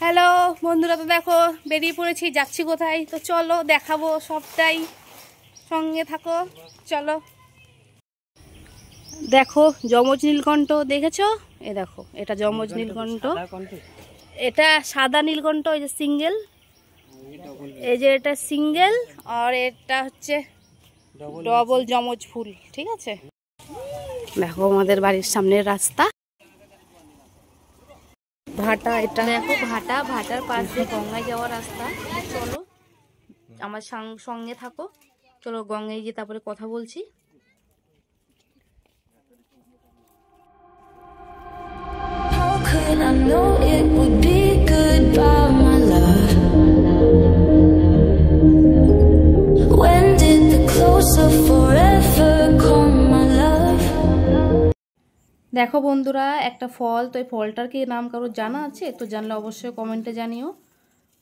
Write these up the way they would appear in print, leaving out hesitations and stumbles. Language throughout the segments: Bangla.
হ্যালো বন্ধুরা, তো দেখো বেরিয়ে পড়েছি, যাচ্ছি কোথায় তো চলো দেখাবো সবটাই, সঙ্গে থাকো। চলো দেখো যমজ নীলকণ্ঠ দেখেছো? এ দেখো এটা যমজ নীলকণ্ঠ, এটা সাদা নীলকণ্ঠ, এই যে সিঙ্গেল, এই যে এটা সিঙ্গেল, আর এটা হচ্ছে ডবল যমজ ফুল। ঠিক আছে, দেখো আমাদের বাড়ির সামনের রাস্তা, ভাটা, এটা দেখো ভাটা, ভাটার পাশ দিয়ে গঙ্গায় যাওয়ার রাস্তা। চলো আমার সঙ্গে থাকো, চলো গঙ্গায় গিয়ে তারপরে কথা বলছি। I know it would be goodbye, my love. When did the close of forever come, my love? দেখো বন্ধুরা একটা ফল, তো এই ফলটার কি নাম কারো জানা আছে? তো জানলে অবশ্যই কমেন্টে জানিও।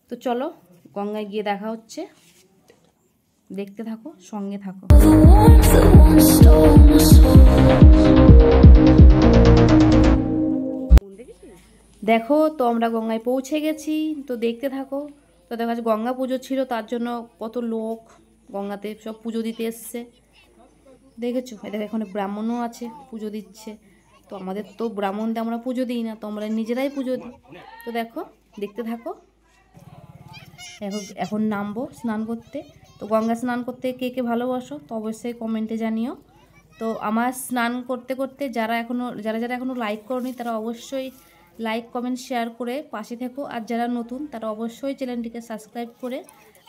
তো চলো গঙ্গায় গিয়ে দেখা হচ্ছে, দেখতে থাকো, সঙ্গে থাকো। দেখো তো আমরা গঙ্গায় পৌঁছে গেছি, তো দেখতে থাকো। তো দেখা যাচ্ছে গঙ্গা পুজো ছিল, তার জন্য কত লোক গঙ্গাতে সব পুজো দিতে এসছে, দেখেছো? এটা এখানে ব্রাহ্মণও আছে, পুজো দিচ্ছে। তো আমাদের তো ব্রাহ্মণদের আমরা পুজো দিই না, তো আমরা নিজেরাই পুজো দিই। তো দেখো দেখতে থাকো। এখন নামবো স্নান করতে। তো গঙ্গা স্নান করতে কে কে ভালোবাসো তো অবশ্যই কমেন্টে জানিও। তো আমার স্নান করতে করতে যারা এখনো লাইক করনি তারা অবশ্যই লাইক কমেন্ট শেয়ার করে পাশে থেকো, আর যারা নতুন তারা অবশ্যই চ্যানেলটিকে সাবস্ক্রাইব করে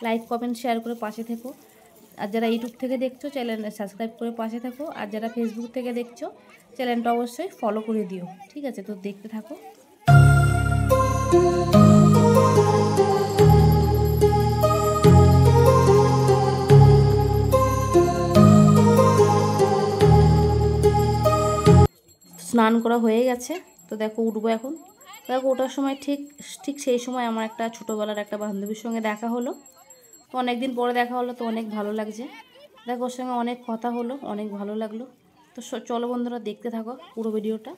লাইক কমেন্ট শেয়ার করে পাশে থেকো। আর যারা ইউটিউব থেকে দেখছো চ্যানেল সাবস্ক্রাইব করে পাশে থাকো, আর যারা ফেসবুক থেকে দেখছো চ্যানেলটা অবশ্যই ফলো করে দিও। ঠিক আছে, তো দেখতে থাকো। স্নান করা হয়ে গেছে, তো দেখো উঠবো এখন। দেখো ওঠার সময় ঠিক সেই সময় আমার একটা ছোটোবেলার একটা বান্ধবীর সঙ্গে দেখা হলো। তো অনেক দিন পরে দেখা হলো, তো অনেক ভালো লাগছে। দেখো ওর সঙ্গে অনেক কথা হলো, অনেক ভালো লাগলো। তো চলো বন্ধুরা দেখতে থাকো পুরো ভিডিওটা।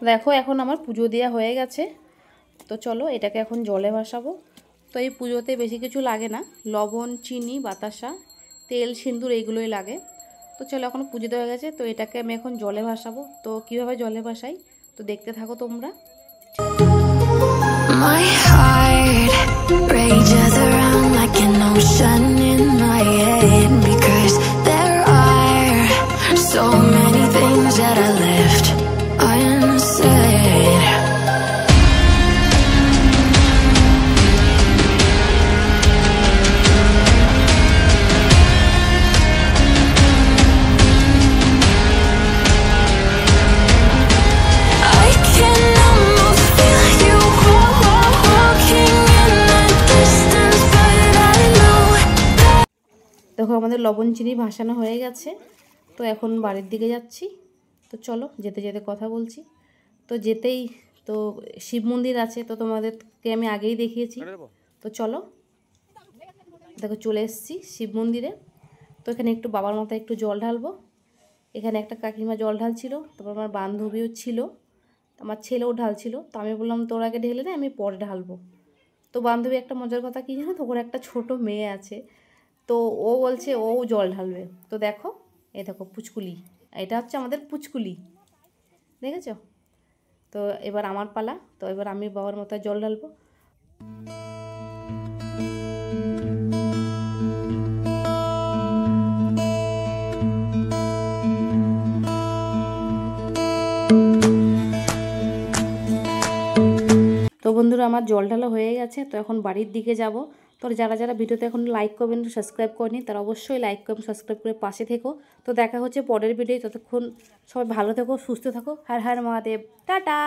দেখো এখন আমার পুজো দেওয়া হয়ে গেছে, তো চলো এটাকে এখন জলে ভাসাবো। তো এই পুজোতে বেশি কিছু লাগে না, লবণ, চিনি, বাতাসা, তেল, সিঁদুর এইগুলোই লাগে। তো চলো এখন পুজো দেওয়া গেছে, তো এটাকে আমি এখন জলে ভাসাবো। তো কিভাবে জলে ভাসাই তো দেখতে থাকো তোমরা। My heart rages around like an ocean in my head, because there are so many things that I left unsaid. I can almost feel you walking in the distance, but I know that. দেখো আমাদের লবণ চিনি ভাসানো হয়ে গেছে, তো এখন বাড়ির দিকে যাচ্ছি। তো চলো যেতে যেতে কথা বলছি। তো যেতেই তো শিব মন্দির আছে, তো তোমাদেরকে আমি আগেই দেখিয়েছি। তো চলো দেখো চলে এসেছি শিব মন্দিরে। তো এখানে একটু বাবার মাথায় একটু জল ঢালবো। এখানে একটা কাকিমা জল ঢালছিল, তারপর আমার বান্ধবীও ছিল, আমার ছেলেও ঢালছিল। তো আমি বললাম তোর আগে ঢেলে না, আমি পরে ঢালবো। তো বান্ধবী একটা মজার কথা কী জানো তো, ওর একটা ছোট মেয়ে আছে, তো ও বলছে ও জল ঢালবে। তো দেখো এই দেখো পুচকুলি, এটা হচ্ছে আমাদের পুচকুলি, দেখেছো? তো এবার আমার পালা, তো এবার আমি বাবার মাথায় জল ঢালবো। তো বন্ধুরা আমার জল ঢালা হয়ে গেছে, তো এখন বাড়ির দিকে যাব। তো যারা যারা ভিডিওতে এখন লাইক করবেন, সাবস্ক্রাইব করেনি, তারা অবশ্যই লাইক করবেন, সাবস্ক্রাইব করে পাশে থেকো। তো দেখা হচ্ছে পরের ভিডিও, ততক্ষণ সবাই ভালো থেকো, সুস্থ থাকো। হর হর মহাদেব, টাটা।